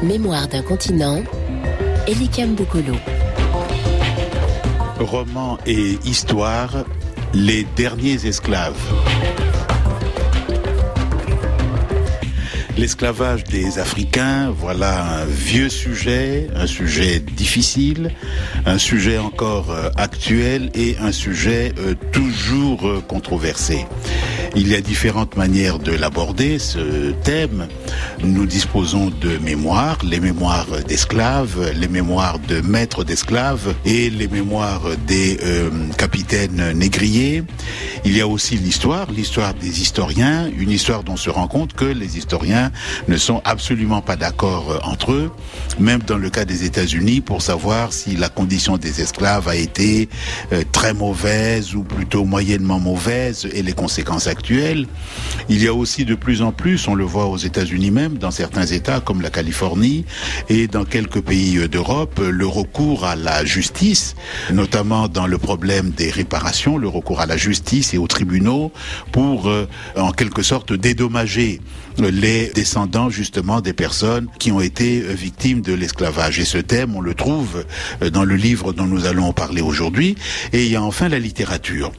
Mémoire d'un continent, Elikam Bokolo. Roman et histoire, les derniers esclaves. L'esclavage des Africains, voilà un vieux sujet, un sujet difficile, un sujet encore actuel et un sujet toujours controversé. Il y a différentes manières de l'aborder, ce thème. Nous disposons de mémoires, les mémoires d'esclaves, les mémoires de maîtres d'esclaves et les mémoires des capitaines négriers. Il y a aussi l'histoire des historiens, une histoire dont on se rend compte que les historiens ne sont absolument pas d'accord entre eux, même dans le cas des États-Unis, pour savoir si la condition des esclaves a été très mauvaise ou plutôt moyennement mauvaise et les conséquences actuelles. Il y a aussi de plus en plus, on le voit aux États-Unis même, dans certains États comme la Californie et dans quelques pays d'Europe, le recours à la justice, notamment dans le problème des réparations, le recours à la justice et aux tribunaux pour, en quelque sorte, dédommager les descendants justement des personnes qui ont été victimes de l'esclavage. Et ce thème, on le trouve dans le livre dont nous allons parler aujourd'hui. Et il y a enfin la littérature.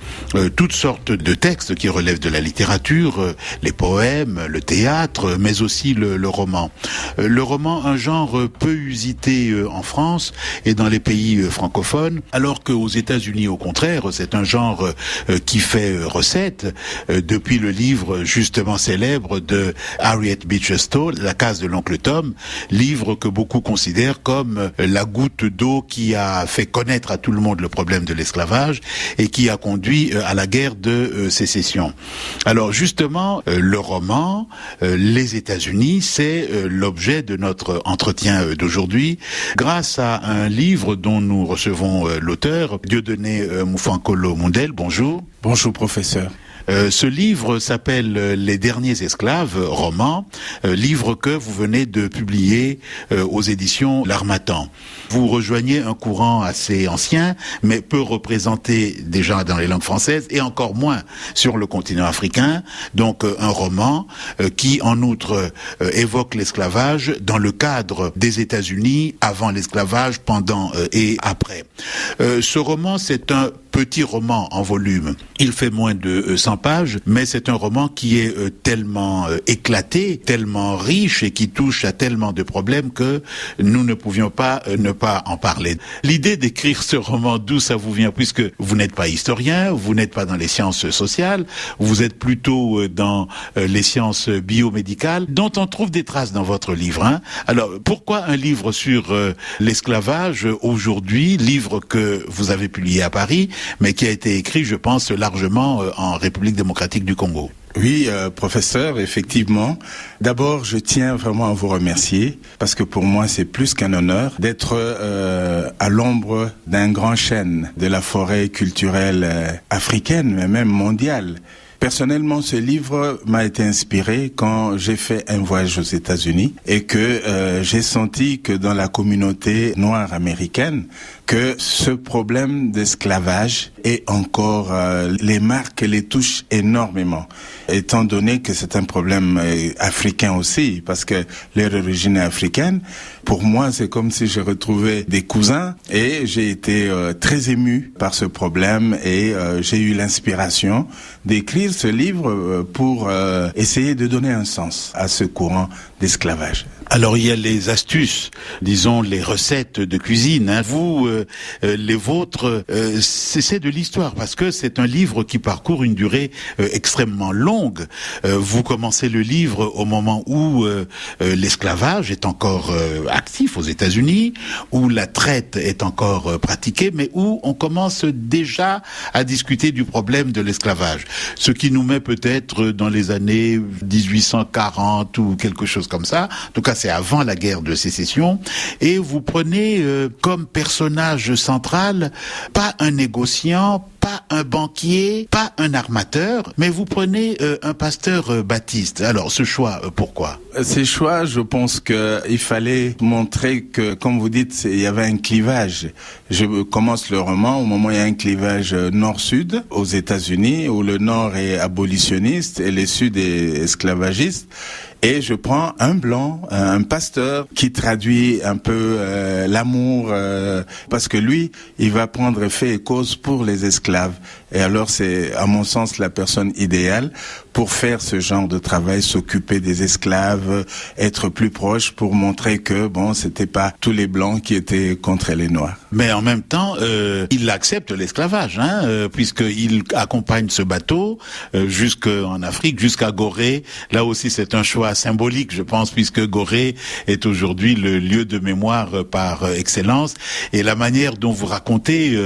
Toutes sortes de textes qui relèvent de la littérature, les poèmes, le théâtre, mais aussi le roman. Le roman, un genre peu usité en France et dans les pays francophones, alors qu'aux États-Unis, au contraire, c'est un genre qui fait recette depuis le livre justement célèbre de Harriet Beecher Stowe, La case de l'oncle Tom, livre que beaucoup considèrent comme la goutte d'eau qui a fait connaître à tout le monde le problème de l'esclavage et qui a conduit à la guerre de sécession. Alors justement, le roman, les États-Unis, c'est l'objet de notre entretien d'aujourd'hui, grâce à un livre dont nous recevons l'auteur, Dieudonné Moufankolo Mundel. Bonjour. Bonjour professeur. Ce livre s'appelle Les derniers esclaves, roman, livre que vous venez de publier aux éditions L'Harmattan. Vous rejoignez un courant assez ancien, mais peu représenté déjà dans les langues françaises et encore moins sur le continent africain. Donc un roman qui en outre évoque l'esclavage dans le cadre des États-Unis, avant l'esclavage, pendant et après. Ce roman, c'est un petit roman en volume. Il fait moins de 100 pages, mais c'est un roman qui est tellement éclaté, tellement riche et qui touche à tellement de problèmes que nous ne pouvions pas ne pas en parler. L'idée d'écrire ce roman, d'où ça vous vient, puisque vous n'êtes pas historien, vous n'êtes pas dans les sciences sociales, vous êtes plutôt dans les sciences biomédicales, dont on trouve des traces dans votre livre. Hein. Alors, pourquoi un livre sur l'esclavage aujourd'hui, livre que vous avez publié à Paris, mais qui a été écrit, je pense, largement en République démocratique du Congo? Oui, professeur, effectivement. D'abord, je tiens vraiment à vous remercier parce que pour moi, c'est plus qu'un honneur d'être à l'ombre d'un grand chêne de la forêt culturelle africaine, mais même mondiale. Personnellement, ce livre m'a été inspiré quand j'ai fait un voyage aux États-Unis et que j'ai senti que dans la communauté noire américaine, que ce problème d'esclavage est encore les marque et les touche énormément, étant donné que c'est un problème africain aussi, parce que leur origine est africaine. Pour moi, c'est comme si je retrouvais des cousins et j'ai été très ému par ce problème et j'ai eu l'inspiration d'écrire ce livre pour essayer de donner un sens à ce courant d'esclavage. Alors il y a les astuces, disons les recettes de cuisine. Hein. Vous, les vôtres, c'est de l'histoire parce que c'est un livre qui parcourt une durée extrêmement longue. Vous commencez le livre au moment où l'esclavage est encore actif aux États-Unis, où la traite est encore pratiquée, mais où on commence déjà à discuter du problème de l'esclavage. Ce qui nous met peut-être dans les années 1840 ou quelque chose comme ça. En tout cas, c'est avant la guerre de sécession, et vous prenez comme personnage central pas un négociant, pas un banquier, pas un armateur, mais vous prenez un pasteur baptiste. Alors ce choix, pourquoi? Ces choix, je pense qu'il fallait montrer que, comme vous dites, il y avait un clivage. Je commence le roman au moment où il y a un clivage nord-sud aux États-Unis, où le nord est abolitionniste et le sud est esclavagiste. Et je prends un blanc, un pasteur, qui traduit un peu l'amour, parce que lui, il va prendre fait et cause pour les esclaves. Et alors c'est, à mon sens, la personne idéale pour faire ce genre de travail, s'occuper des esclaves, être plus proche pour montrer que, bon, c'était pas tous les blancs qui étaient contre les noirs. Mais en même temps, il accepte l'esclavage, puisqu'il accompagne ce bateau jusqu'en Afrique, jusqu'à Gorée. Là aussi, c'est un choix symbolique, je pense, puisque Gorée est aujourd'hui le lieu de mémoire par excellence. Et la manière dont vous racontez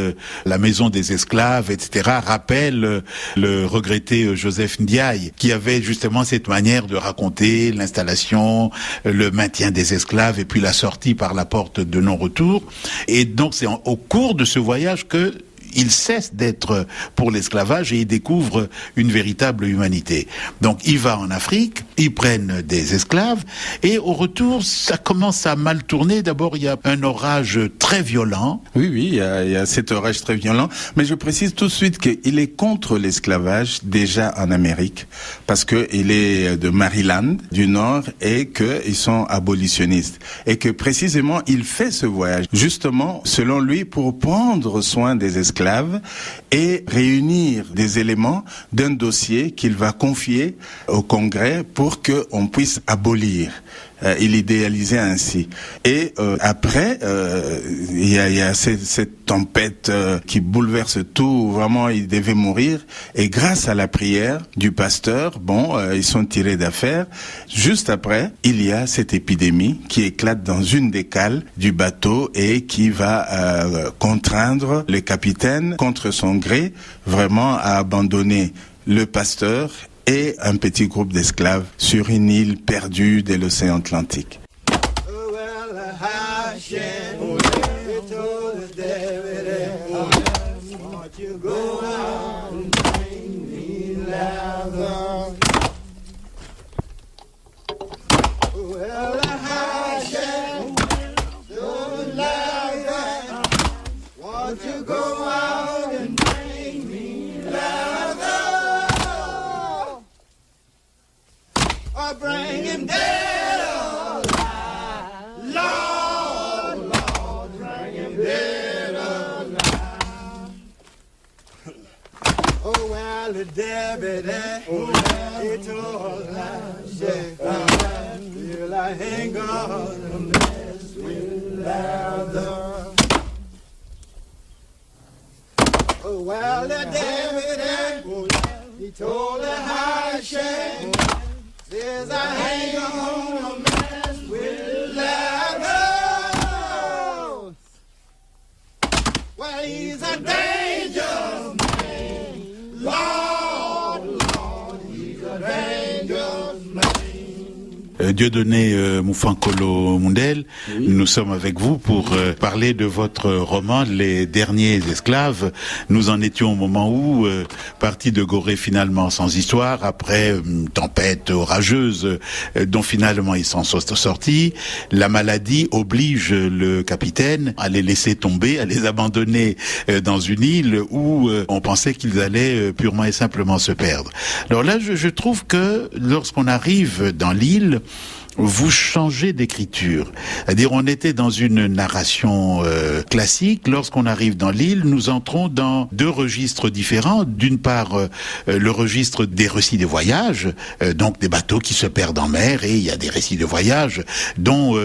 la maison des esclaves, etc., rappelle le regretté Joseph Ndiaye, qui avait justement cette manière de raconter l'installation, le maintien des esclaves et puis la sortie par la porte de non-retour. Et donc c'est au cours de ce voyage que il cesse d'être pour l'esclavage et il découvre une véritable humanité. Donc il va en Afrique, ils prennent des esclaves et au retour ça commence à mal tourner. D'abord il y a un orage très violent. Oui, il y a cet orage très violent, mais je précise tout de suite qu'il est contre l'esclavage déjà en Amérique, parce que il est de Maryland, du Nord, et qu'ils sont abolitionnistes. Et que précisément il fait ce voyage, justement, selon lui, pour prendre soin des esclaves et réunir des éléments d'un dossier qu'il va confier au Congrès pour qu'on puisse abolir. Il idéalisait ainsi. Et après, il y a cette tempête qui bouleverse tout. Vraiment, il devait mourir. Et grâce à la prière du pasteur, ils sont tirés d'affaire. Juste après, il y a cette épidémie qui éclate dans une des cales du bateau et qui va contraindre le capitaine, contre son gré, vraiment à abandonner le pasteur et un petit groupe d'esclaves sur une île perdue de l'océan Atlantique. Bring him dead alive, Lord, Lord, bring him dead alive. Oh, well, the Debbie, it all I feel I ain't gonna mess with leather. Oh, well, the Debbie, he told her how she says I ain't gonna mess with leather. Well, he's a dangerous man. Lord, Lord, he's a dangerous man. Dieudonné Moufankolo Mundel, oui. Nous sommes avec vous pour parler de votre roman Les Derniers Esclaves. Nous en étions au moment où, parti de Gorée finalement sans histoire, après une tempête orageuse dont finalement ils s'en sont sortis, la maladie oblige le capitaine à les laisser tomber, à les abandonner dans une île où on pensait qu'ils allaient purement et simplement se perdre. Alors là, je trouve que lorsqu'on arrive dans l'île, vous changez d'écriture. C'est-à-dire, on était dans une narration classique. Lorsqu'on arrive dans l'île, nous entrons dans deux registres différents. D'une part, le registre des récits de voyage, donc des bateaux qui se perdent en mer, et il y a des récits de voyage, dont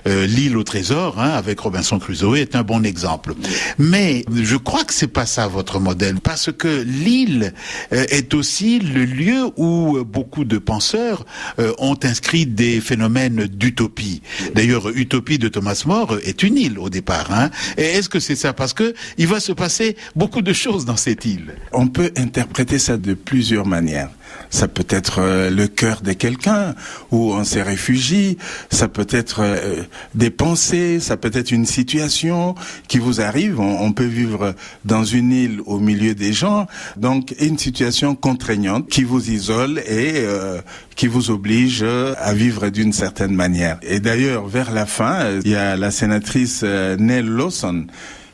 l'île au trésor, avec Robinson Crusoe, est un bon exemple. Mais je crois que c'est pas ça votre modèle, parce que l'île est aussi le lieu où beaucoup de penseurs ont inscrit des phénomène d'utopie. D'ailleurs, Utopie de Thomas More est une île au départ. Et est-ce que c'est ça? Parce que il va se passer beaucoup de choses dans cette île. On peut interpréter ça de plusieurs manières. Ça peut être le cœur de quelqu'un, où on s'est réfugié. Ça peut être des pensées, ça peut être une situation qui vous arrive. On peut vivre dans une île au milieu des gens. Donc, une situation contraignante qui vous isole et qui vous oblige à vivre d'une certaine manière. Et d'ailleurs, vers la fin, il y a la sénatrice Nell Lawson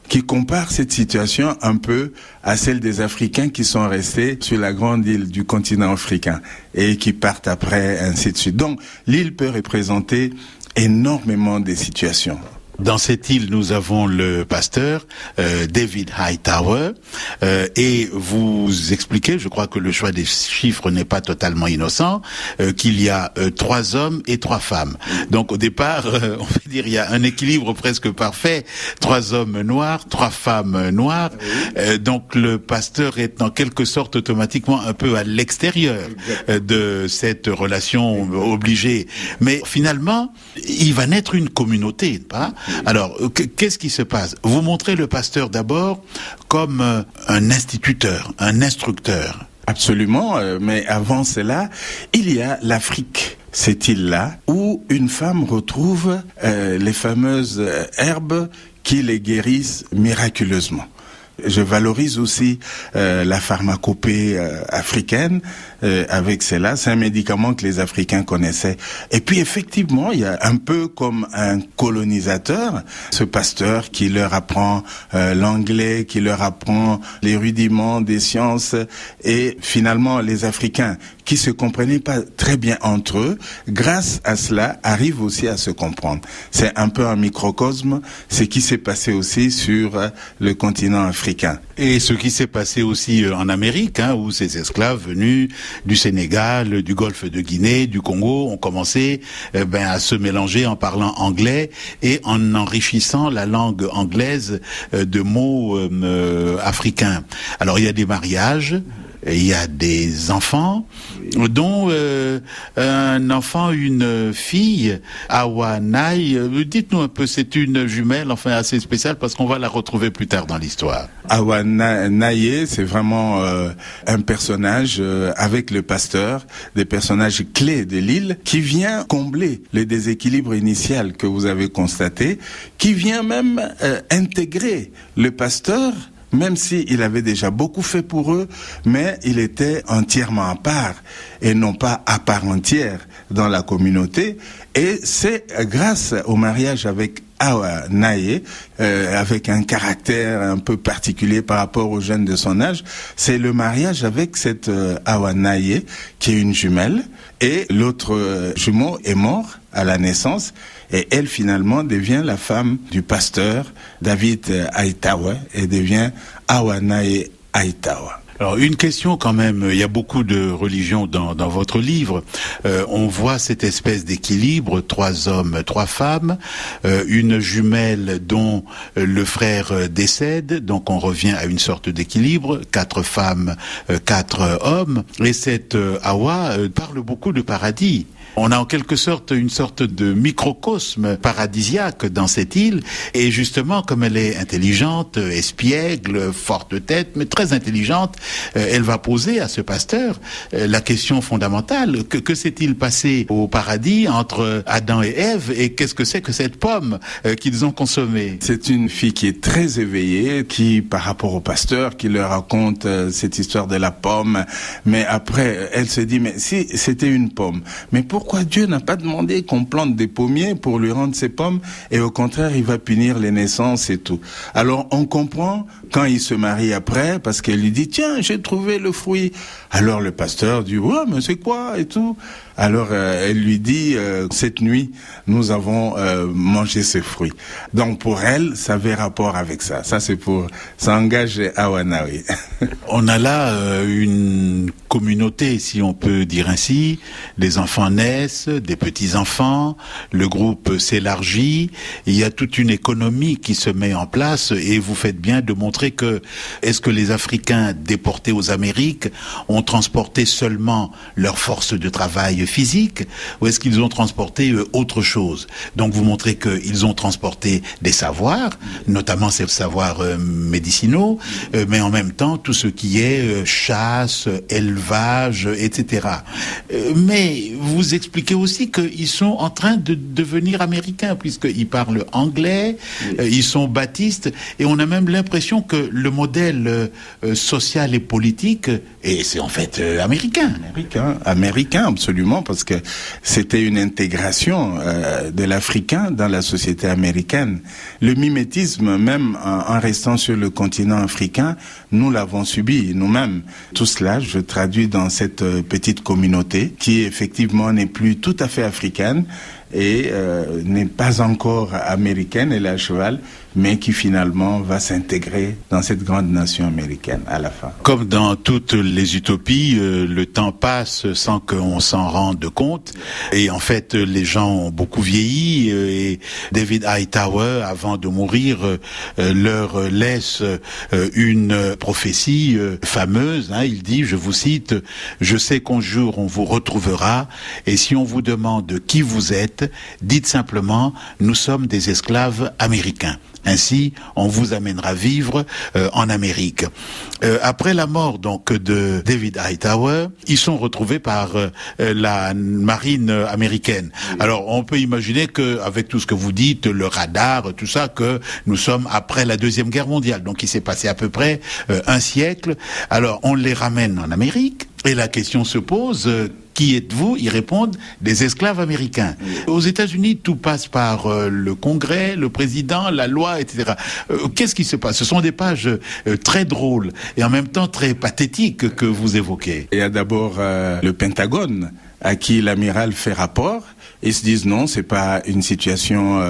qui compare cette situation un peu à celle des Africains qui sont restés sur la grande île du continent africain et qui partent après, ainsi de suite. Donc, l'île peut représenter énormément de situations. Dans cette île, nous avons le pasteur David Hightower et vous expliquez, je crois que le choix des chiffres n'est pas totalement innocent, qu'il y a 3 hommes et 3 femmes. Donc au départ, on peut dire il y a un équilibre presque parfait, 3 hommes noirs, 3 femmes noires. Donc le pasteur est en quelque sorte automatiquement un peu à l'extérieur de cette relation obligée. Mais finalement, il va naître une communauté, pas? Alors, qu'est-ce qui se passe? Vous montrez le pasteur d'abord comme un instituteur, un instructeur. Absolument, mais avant cela, il y a l'Afrique, cette île-là, où une femme retrouve les fameuses herbes qui les guérissent miraculeusement. Je valorise aussi la pharmacopée africaine avec cela. C'est un médicament que les Africains connaissaient. Et puis effectivement, il y a un peu comme un colonisateur, ce pasteur qui leur apprend l'anglais, qui leur apprend les rudiments des sciences. Et finalement, les Africains qui se comprenaient pas très bien entre eux, grâce à cela, arrivent aussi à se comprendre. C'est un peu un microcosme, ce qui s'est passé aussi sur le continent africain. Et ce qui s'est passé aussi en Amérique, où ces esclaves venus du Sénégal, du Golfe de Guinée, du Congo, ont commencé à se mélanger en parlant anglais et en enrichissant la langue anglaise de mots africains. Alors il y a des mariages, il y a des enfants, dont un enfant, une fille, Awanai. Dites-nous un peu, c'est une jumelle, enfin assez spéciale, parce qu'on va la retrouver plus tard dans l'histoire. Awanai, c'est vraiment un personnage avec le pasteur, des personnages clés de l'île, qui vient combler le déséquilibre initial que vous avez constaté, qui vient même intégrer le pasteur, même s'il avait déjà beaucoup fait pour eux, mais il était entièrement à part et non pas à part entière dans la communauté. Et c'est grâce au mariage avec Awanai, avec un caractère un peu particulier par rapport aux jeunes de son âge, c'est le mariage avec cette Awanai qui est une jumelle, et l'autre jumeau est mort à la naissance, et elle finalement devient la femme du pasteur David Hightower et devient Awanai Hightower. Alors une question quand même, il y a beaucoup de religions dans votre livre, on voit cette espèce d'équilibre, 3 hommes, 3 femmes, une jumelle dont le frère décède, donc on revient à une sorte d'équilibre, 4 femmes, 4 hommes, et cette Hawa parle beaucoup de paradis. On a en quelque sorte une sorte de microcosme paradisiaque dans cette île, et justement, comme elle est intelligente, espiègle, forte tête, mais très intelligente, elle va poser à ce pasteur la question fondamentale. Que s'est-il passé au paradis entre Adam et Ève, et qu'est-ce que c'est que cette pomme qu'ils ont consommée? C'est une fille qui est très éveillée, qui, par rapport au pasteur, qui leur raconte cette histoire de la pomme, mais après, elle se dit, mais si c'était une pomme, mais pourquoi Dieu n'a pas demandé qu'on plante des pommiers pour lui rendre ses pommes, et au contraire, il va punir les naissances et tout. Alors, on comprend quand il se marie après, parce qu'elle lui dit, tiens, j'ai trouvé le fruit. Alors, le pasteur dit, ouais, mais c'est quoi et tout. Alors, elle lui dit, cette nuit, nous avons mangé ce fruit. Donc, pour elle, ça avait rapport avec ça. Ça, c'est pour, ça engage Awanai. On a là une communauté, si on peut dire ainsi. Les enfants naissent, des petits-enfants, le groupe s'élargit, il y a toute une économie qui se met en place, et vous faites bien de montrer que, est-ce que les Africains déportés aux Amériques ont ont transporté seulement leur force de travail physique, ou est-ce qu'ils ont transporté autre chose? Donc vous montrez qu'ils ont transporté des savoirs, notamment ces savoirs médicinaux, mais en même temps tout ce qui est chasse, élevage, etc. Mais vous expliquez aussi qu'ils sont en train de devenir américains, puisqu'ils parlent anglais, ils sont baptistes, et on a même l'impression que le modèle social et politique, et c'est en fait américain. Américain, absolument, parce que c'était une intégration de l'Africain dans la société américaine. Le mimétisme, même en restant sur le continent africain, nous l'avons subi nous-mêmes. Tout cela, je traduis dans cette petite communauté qui effectivement n'est plus tout à fait africaine et n'est pas encore américaine, elle est à cheval, mais qui finalement va s'intégrer dans cette grande nation américaine à la fin. Comme dans toutes les utopies, le temps passe sans qu'on s'en rende compte. Et en fait, les gens ont beaucoup vieilli. Et David Hightower, avant de mourir, leur laisse une prophétie fameuse. Il dit, je vous cite, « Je sais qu'un jour on vous retrouvera, et si on vous demande qui vous êtes, dites simplement, nous sommes des esclaves américains. Ainsi, on vous amènera vivre en Amérique. » Après la mort donc de David Hightower, ils sont retrouvés par la marine américaine. Alors, on peut imaginer que, avec tout ce que vous dites, le radar, tout ça, que nous sommes après la Deuxième Guerre mondiale. Donc, il s'est passé à peu près un siècle. Alors, on les ramène en Amérique. Et la question se pose, qui êtes-vous? Ils répondent, des esclaves américains. Aux États-Unis, tout passe par le Congrès, le président, la loi, etc. Qu'est-ce qui se passe? Ce sont des pages très drôles et en même temps très pathétiques que vous évoquez. Il y a d'abord le Pentagone, à qui l'amiral fait rapport. Ils se disent non, c'est pas une situation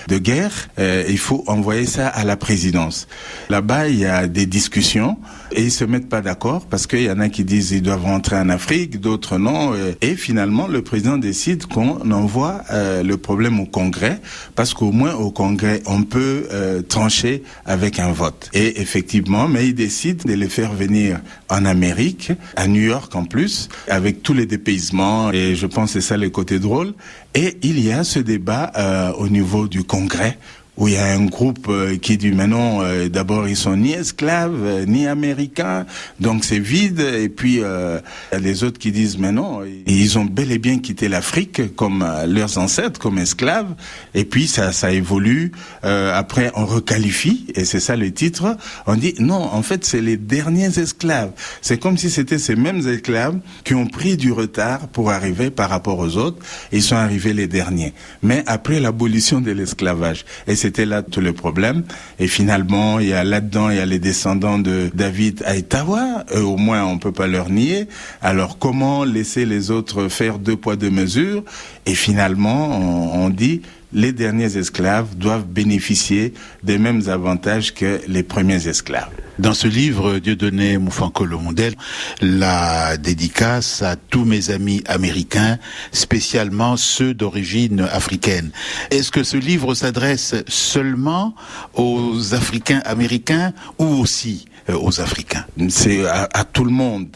de guerre, il faut envoyer ça à la présidence. Là-bas, il y a des discussions et ils se mettent pas d'accord parce qu'il y en a qui disent ils doivent rentrer en Afrique, d'autres non. Et finalement, le président décide qu'on envoie le problème au Congrès parce qu'au moins au Congrès, on peut trancher avec un vote. Et effectivement, mais il décide de les faire venir en Amérique, à New York en plus, avec tous les dépaysements. Et je pense que c'est ça le côté drôle. Et il y a ce débat au niveau du Congrès où il y a un groupe qui dit mais non, d'abord ils sont ni esclaves ni américains, donc c'est vide. Et puis il y a les autres qui disent mais non, ils ont bel et bien quitté l'Afrique comme leurs ancêtres, comme esclaves. Et puis ça évolue. Après on requalifie et c'est ça le titre. On dit non, en fait c'est les derniers esclaves. C'est comme si c'était ces mêmes esclaves qui ont pris du retard pour arriver par rapport aux autres. Ils sont arrivés les derniers. Mais après l'abolition de l'esclavage. Et c'était là tout le problème. Et finalement, il y a les descendants de David Hightower. Eux, au moins, on peut pas leur nier. Alors, comment laisser les autres faire deux poids, deux mesures? Et finalement, on dit, les derniers esclaves doivent bénéficier des mêmes avantages que les premiers esclaves. Dans ce livre, Dieudonné Moufankolo-Mondel, la dédicace à tous mes amis américains, spécialement ceux d'origine africaine. Est-ce que ce livre s'adresse seulement aux Africains américains ou aussi aux Africains? C'est à tout le monde.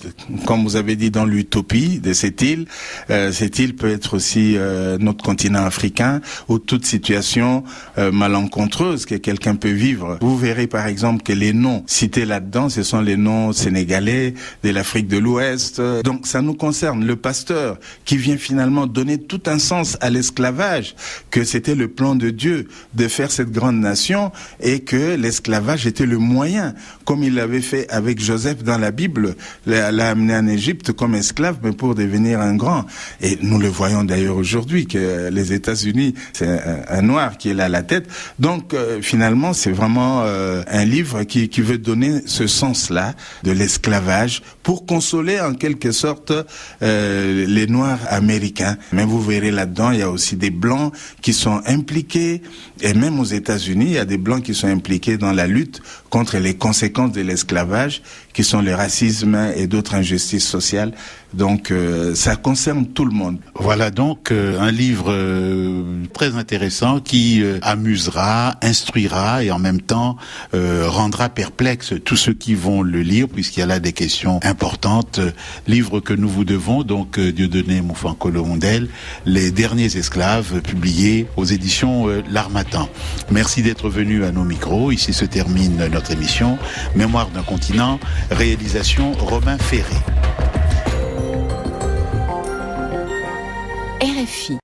Comme vous avez dit dans l'utopie de cette île peut être aussi notre continent africain ou toute situation malencontreuse que quelqu'un peut vivre. Vous verrez par exemple que les noms cités là-dedans, ce sont les noms sénégalais de l'Afrique de l'Ouest. Donc ça nous concerne. Le pasteur qui vient finalement donner tout un sens à l'esclavage, que c'était le plan de Dieu de faire cette grande nation et que l'esclavage était le moyen, comme il l'avait fait avec Joseph dans la Bible, l'a amené en Égypte comme esclave, mais pour devenir un grand. Et nous le voyons d'ailleurs aujourd'hui, que les États-Unis, c'est un noir qui est là à la tête. Donc finalement, c'est vraiment un livre qui veut donner ce sens-là de l'esclavage pour consoler en quelque sorte les Noirs américains. Mais vous verrez là-dedans, il y a aussi des Blancs qui sont impliqués, et même aux États-Unis, il y a des Blancs qui sont impliqués dans la lutte contre les conséquences de l'esclavage qui sont le racisme et d'autres injustices sociales. Donc ça concerne tout le monde. Voilà donc un livre très intéressant qui amusera, instruira et en même temps rendra perplexe tous ceux qui vont le lire, puisqu'il y a là des questions importantes. Livre que nous vous devons, donc Dieudonné Moufankolo-Ondel, Les derniers esclaves, publié aux éditions L'Harmattan. Merci d'être venu à nos micros. Ici se termine notre émission Mémoire d'un continent, réalisation Romain Ferré. RFI.